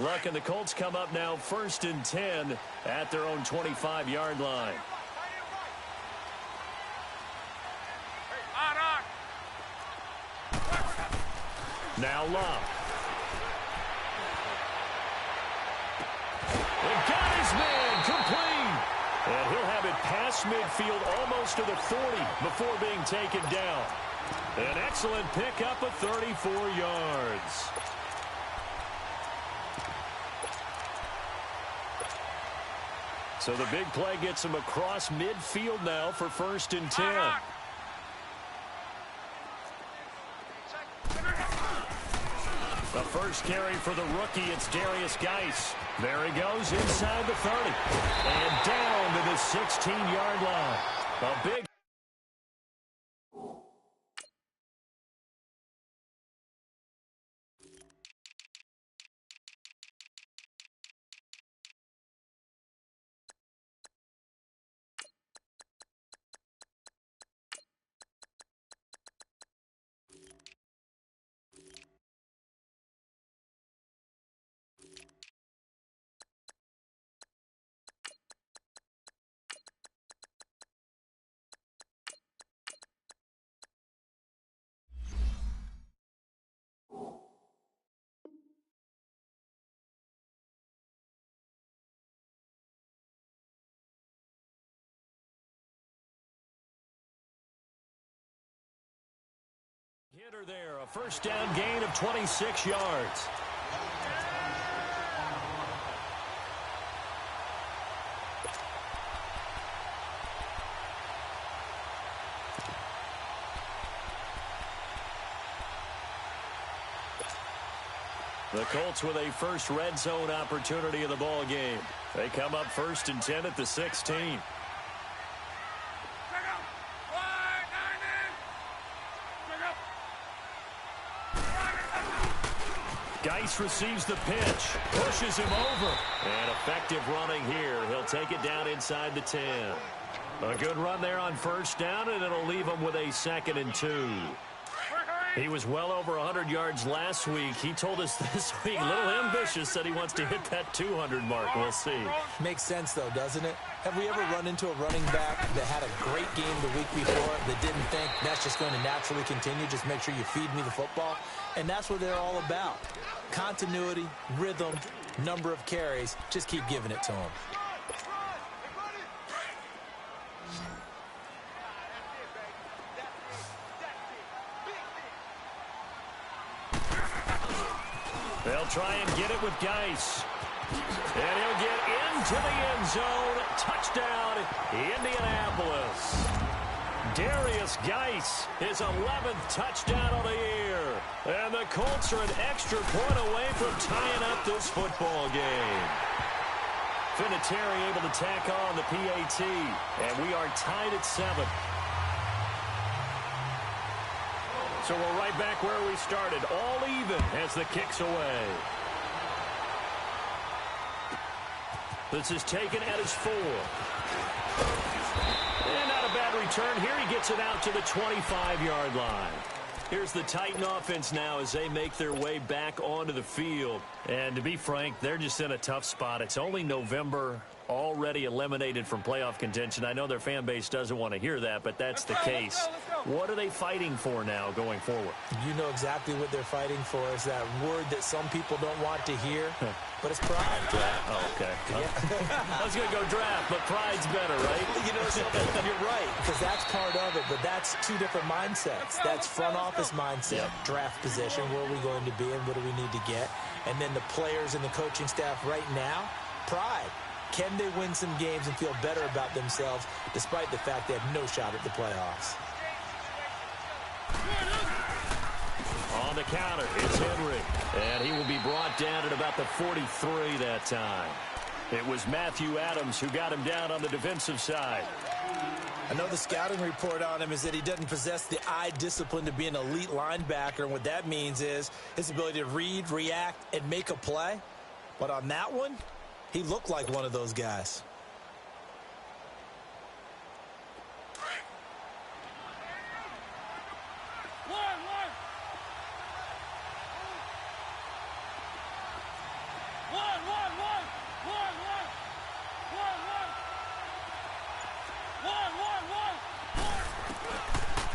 Look, and the Colts come up now 1st and 10 at their own 25-yard line. Now Love. And got his man complete. And he'll have it past midfield almost to the 40 before being taken down. An excellent pickup of 34 yards. So the big play gets him across midfield now for 1st and 10. The first carry for the rookie, it's Darius Geis. There he goes inside the 30. And down to the 16-yard line. A big... Hitter there, a first down gain of 26 yards. The Colts with a first red zone opportunity in the ball game. They come up 1st and 10 at the 16. Geis receives the pitch, pushes him over, and effective running here. He'll take it down inside the 10. A good run there on first down, and it'll leave him with a 2nd and 2. He was well over 100 yards last week. He told us this week, a little ambitious, said he wants to hit that 200 mark. We'll see. Makes sense, though, doesn't it? Have we ever run into a running back that had a great game the week before that didn't think that's just going to naturally continue? Just make sure you feed me the football. And that's what they're all about. Continuity, rhythm, number of carries. Just keep giving it to them. They'll try and get it with Geis. And he'll get into the end zone. Touchdown, Indianapolis. Darius Geis, his 11th touchdown of the year. And the Colts are an extra point away from tying up this football game. Vinatieri able to tack on the PAT. And we are tied at 7. So we're right back where we started, all even as the kick's away. This is taken at his 4. And not a bad return. Here he gets it out to the 25-yard line. Here's the Titan offense now as they make their way back onto the field. And to be frank, they're just in a tough spot. It's only November, already eliminated from playoff contention. I know their fan base doesn't want to hear that, but that's the case. What are they fighting for now going forward? You know exactly what they're fighting for. Is that word that some people don't want to hear, but it's pride. Draft. Oh, okay. Yeah. I was going to go draft, but pride's better, right? You know something? You're right, because that's part of it, but that's two different mindsets. That's front office mindset, draft position, where are we going to be and what do we need to get? And then the players and the coaching staff right now, pride. Can they win some games and feel better about themselves despite the fact they have no shot at the playoffs? On the counter, it's Henry. And he will be brought down at about the 43 that time. It was Matthew Adams who got him down on the defensive side. I know the scouting report on him is that he doesn't possess the eye discipline to be an elite linebacker. And what that means is his ability to read, react, and make a play. But on that one, he looked like one of those guys.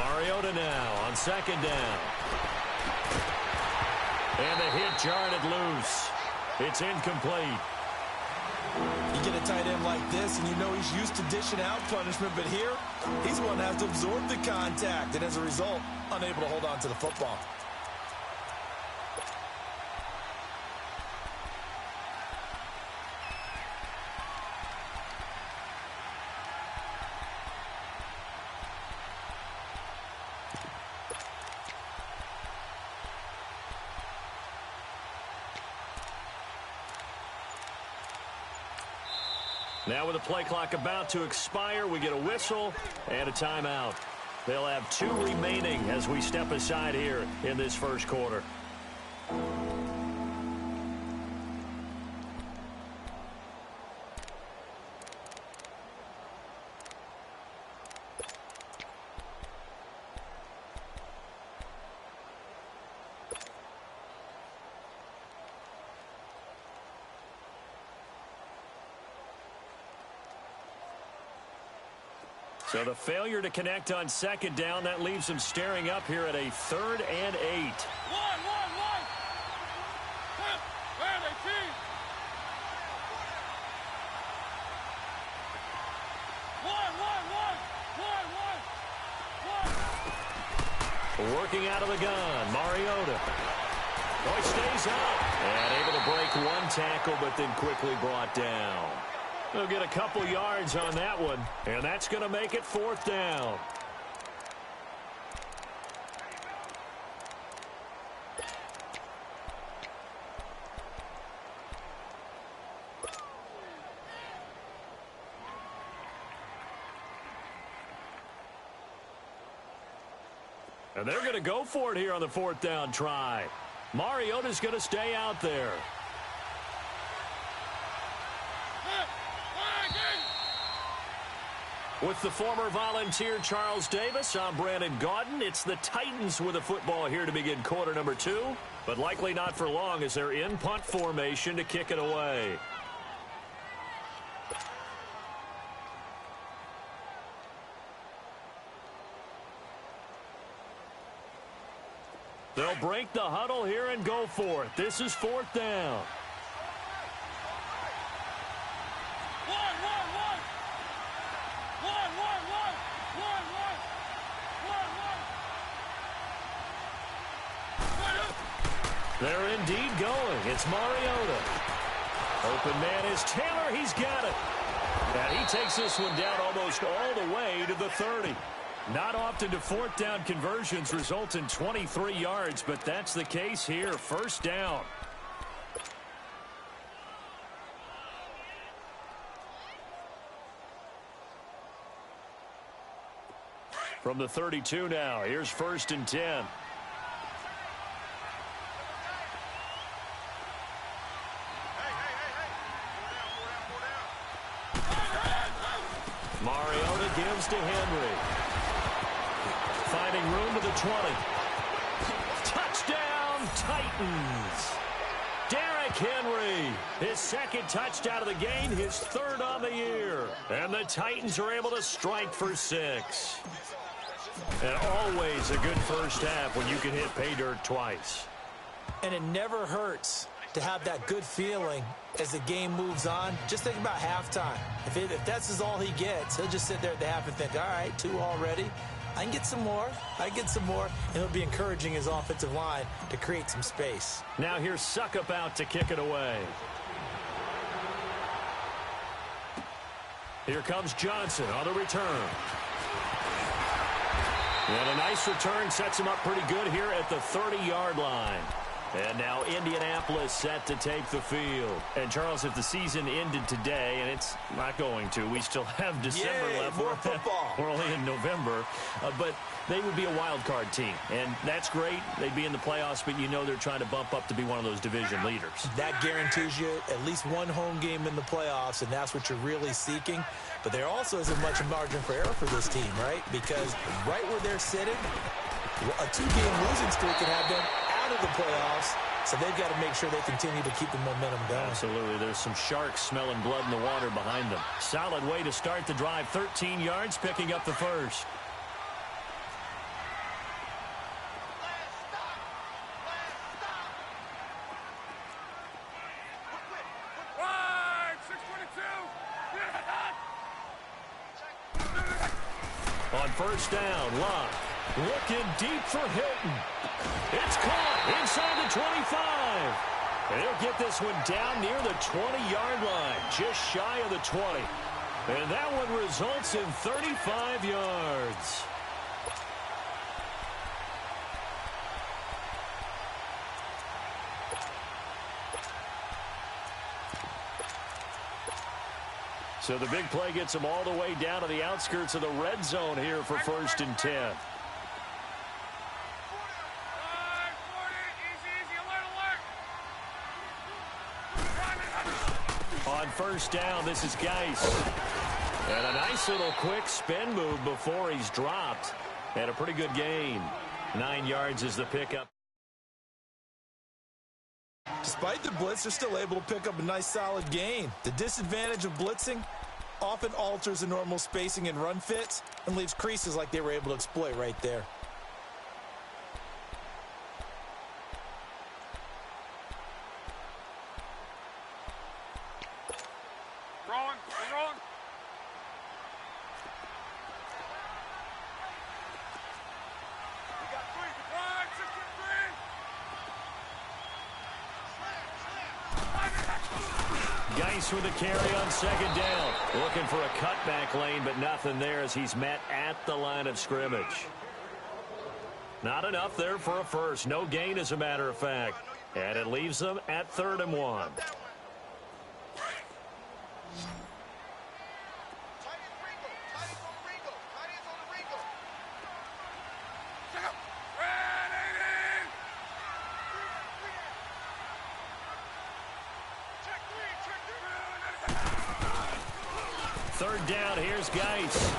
Mariota now on second down. And the hit jarred it loose. It's incomplete. You get a tight end like this, and you know he's used to dishing out punishment, but here, he's the one that has to absorb the contact, and as a result, unable to hold on to the football. Now with the play clock about to expire, we get a whistle and a timeout. They'll have 2 remaining as we step aside here in this first quarter. So the failure to connect on second down, that leaves them staring up here at a 3rd and 8. One. Where are they, team? One. Working out of the gun, Mariota. Oh, he stays up. And able to break one tackle, but then quickly brought down. They'll get a couple yards on that one, and that's going to make it 4th down. And they're going to go for it here on the 4th down try. Mariota's going to stay out there. With the former Volunteer Charles Davis, I'm Brandon Gaudin. It's the Titans with a football here to begin quarter number 2, but likely not for long as they're in punt formation to kick it away. They'll break the huddle here and go for it. This is 4th down. They're indeed going. It's Mariota. Open man is Taylor. He's got it. And he takes this one down almost all the way to the 30. Not often do 4th down conversions result in 23 yards, but that's the case here. 1st down. From the 32 now, here's 1st and 10. Mariota gives to Henry. Finding room to the 20. Touchdown, Titans. Derrick Henry, his 2nd touchdown of the game, his 3rd on the year. And the Titans are able to strike for 6. And always a good first half when you can hit pay dirt twice. And it never hurts to have that good feeling as the game moves on. Just think about halftime. If that's all he gets, he'll just sit there at the half and think, all right, 2 already. I can get some more. And he'll be encouraging his offensive line to create some space. Now here's Suckup out to kick it away. Here comes Johnson on the return. And a nice return sets him up pretty good here at the 30-yard line. And now Indianapolis set to take the field. And, Charles, if the season ended today, and it's not going to, we still have December left. More football. We're only in November. But they would be a wild card team. And that's great. They'd be in the playoffs, but you know they're trying to bump up to be one of those division leaders. That guarantees you at least one home game in the playoffs, and that's what you're really seeking. But there also isn't much margin for error for this team, right? Because right where they're sitting, a 2-game losing streak can have them out of the playoffs, so they've got to make sure they continue to keep the momentum going. Absolutely. There's some sharks smelling blood in the water behind them. Solid way to start the drive. 13 yards, picking up the first. On first down, Locke looking deep for Hilton. It's caught inside the 25. They'll get this one down near the 20-yard line, just shy of the 20. And that one results in 35 yards. So the big play gets them all the way down to the outskirts of the red zone here for 1st and 10. On first down, this is Geis. And a nice little quick spin move before he's dropped. And a pretty good gain. 9 yards is the pickup. Despite the blitz, they're still able to pick up a nice solid gain. The disadvantage of blitzing often alters the normal spacing and run fits and leaves creases like they were able to exploit right there. Wrong. We got 3. Geis with a carry on 2nd down. Looking for a cutback lane, but nothing there as he's met at the line of scrimmage. Not enough there for a first. No gain, as a matter of fact. And it leaves them at 3rd and 1. Third down, here's Geis.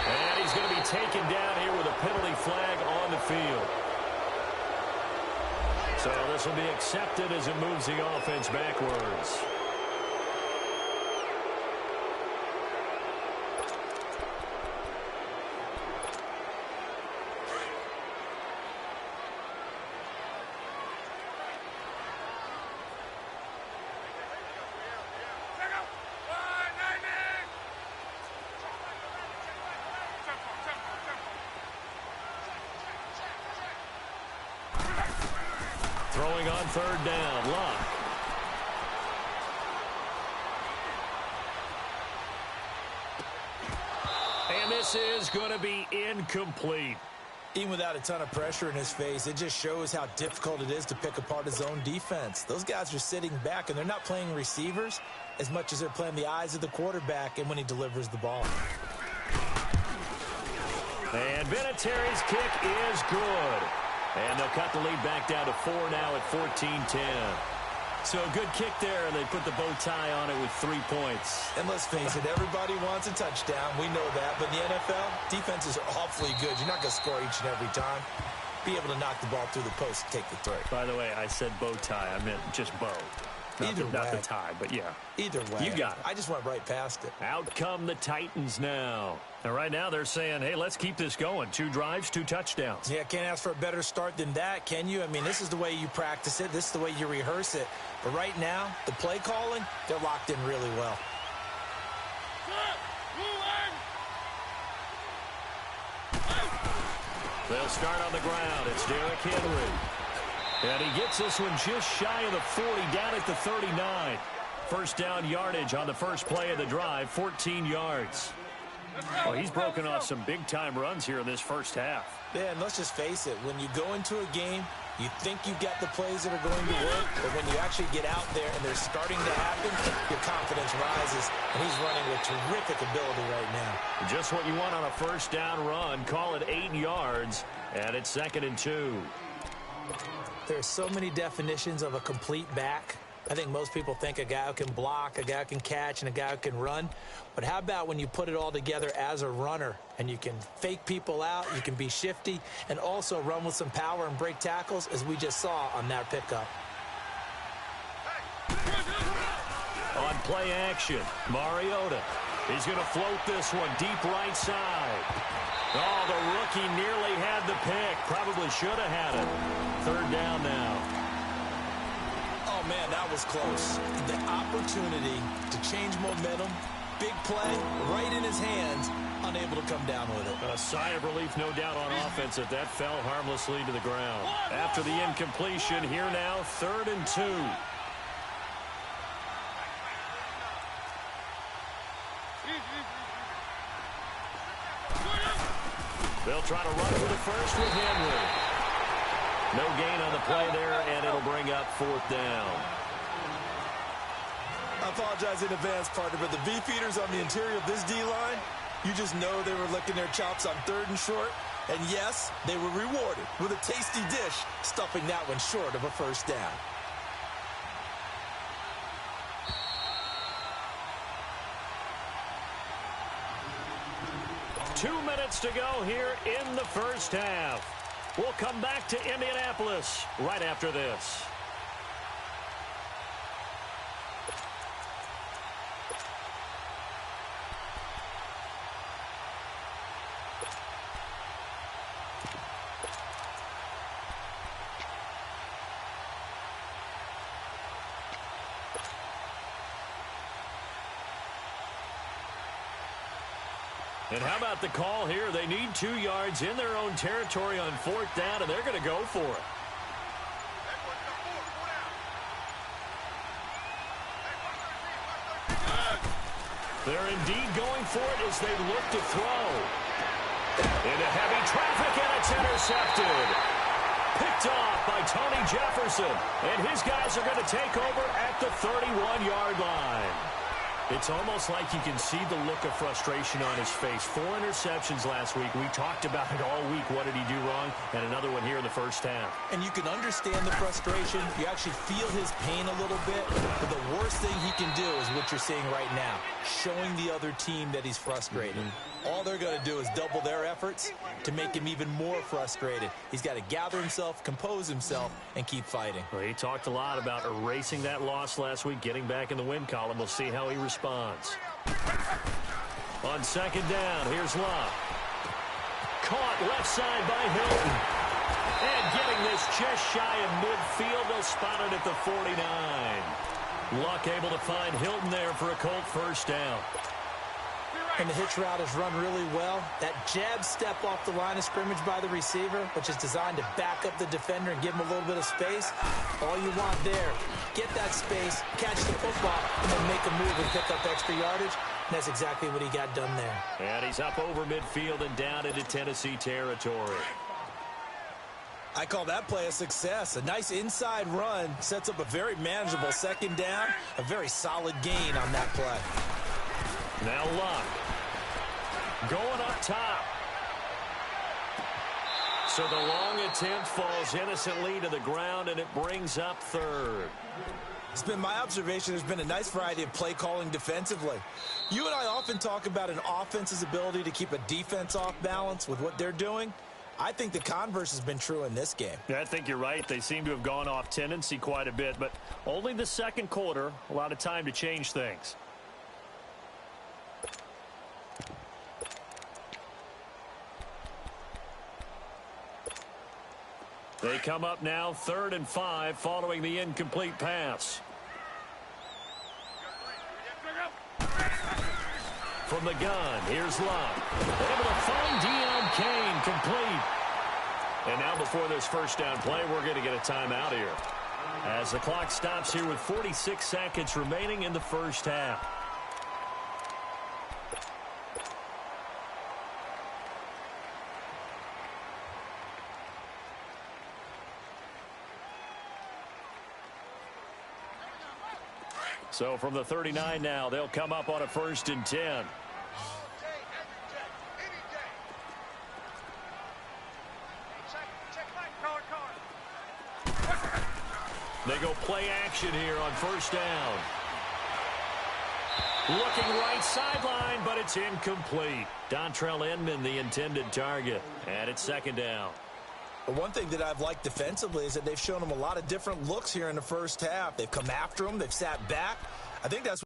And he's going to be taken down here with a penalty flag on the field. So this will be accepted as it moves the offense backwards. Throwing on 3rd down, Locke. And this is going to be incomplete. Even without a ton of pressure in his face, it just shows how difficult it is to pick apart his own defense. Those guys are sitting back, and they're not playing receivers as much as they're playing the eyes of the quarterback and when he delivers the ball. And Vinatieri's kick is good. And they'll cut the lead back down to 4 now at 14-10. So a good kick there, and they put the bow tie on it with 3 points. And let's face it, everybody wants a touchdown. We know that. But in the NFL, defenses are awfully good. You're not going to score each and every time. Be able to knock the ball through the post and take the throw. By the way, I said bow tie. I meant just bow. Not the tie, but yeah. Either way. You got it. I just went right past it. Out come the Titans now. And right now they're saying, hey, let's keep this going. 2 drives, 2 touchdowns. Yeah, can't ask for a better start than that, can you? I mean, this is the way you practice it. This is the way you rehearse it. But right now, the play calling, they're locked in really well. They'll start on the ground. It's Derrick Henry. And he gets this one just shy of the 40, down at the 39. First down yardage on the first play of the drive, 14 yards. Well, he's broken off some big-time runs here in this first half. Yeah, and let's just face it. When you go into a game, you think you got the plays that are going to work, but when you actually get out there and they're starting to happen, your confidence rises, and he's running with terrific ability right now. Just what you want on a first down run. Call it 8 yards, and it's 2nd and 2. There's so many definitions of a complete back. I think most people think a guy who can block, a guy who can catch, and a guy who can run. But how about when you put it all together as a runner and you can fake people out, you can be shifty, and also run with some power and break tackles, as we just saw on that pickup. On play action, Mariota. He's going to float this one deep right side. Oh, the rookie nearly had the pick. Probably should have had it. 3rd down now. Oh, man, that was close. The opportunity to change momentum big play right in his hands, unable to come down with it. A sigh of relief, no doubt, on offense that fell harmlessly to the ground. After the incompletion, here now, 3rd and 2. They'll try to run for the first with Henry. No gain on the play there, and it'll bring up 4th down. I apologize in advance, partner, but the beefeaters on the interior of this D-line, you just know they were licking their chops on 3rd and short. And yes, they were rewarded with a tasty dish, stuffing that one short of a first down. Two minutes to go here in the first half. We'll come back to Indianapolis right after this. And how about the call here? They need 2 yards in their own territory on 4th down, and they're going to go for it. They're indeed going for it as they look to throw. Into heavy traffic, and it's intercepted. Picked off by Tony Jefferson, and his guys are going to take over at the 31-yard line. It's almost like you can see the look of frustration on his face. 4 interceptions last week. We talked about it all week. What did he do wrong? And another one here in the first half. And you can understand the frustration. You actually feel his pain a little bit. But the worst thing he can do is what you're seeing right now, showing the other team that he's frustrated. All they're going to do is double their efforts to make him even more frustrated. He's got to gather himself, compose himself, and keep fighting. Well, he talked a lot about erasing that loss last week, getting back in the win column. We'll see how he responds. On 2nd down, here's Love. Caught left side by Hilton. And getting this just shy of midfield, they'll spot it at the 49. Luck able to find Hilton there for a Colt first down. And the hitch route is run really well. That jab step off the line of scrimmage by the receiver, which is designed to back up the defender and give him a little bit of space. All you want there, get that space, catch the football, and then make a move and pick up extra yardage. And that's exactly what he got done there. And he's up over midfield and down into Tennessee territory. I call that play a success. A nice inside run sets up a very manageable 2nd down. A very solid gain on that play. Now Luck. Going up top. So the long attempt falls innocently to the ground, and it brings up 3rd. It's been my observation there's been a nice variety of play calling defensively. You and I often talk about an offense's ability to keep a defense off balance with what they're doing. I think the converse has been true in this game. Yeah, I think you're right. They seem to have gone off tendency quite a bit, but only the 2nd quarter, a lot of time to change things. They come up now 3rd and 5 following the incomplete pass. From the gun, here's Love. Able to find Deion Kane, complete. And now before this first down play, we're going to get a timeout here. As the clock stops here with 46 seconds remaining in the first half. So from the 39 now, they'll come up on a 1st and 10. They go play action here on 1st down. Looking right sideline, but it's incomplete. Dontrell Inman, the intended target. And it's 2nd down. But one thing that I've liked defensively is that they've shown them a lot of different looks here in the first half. They've come after them. They've sat back. I think that's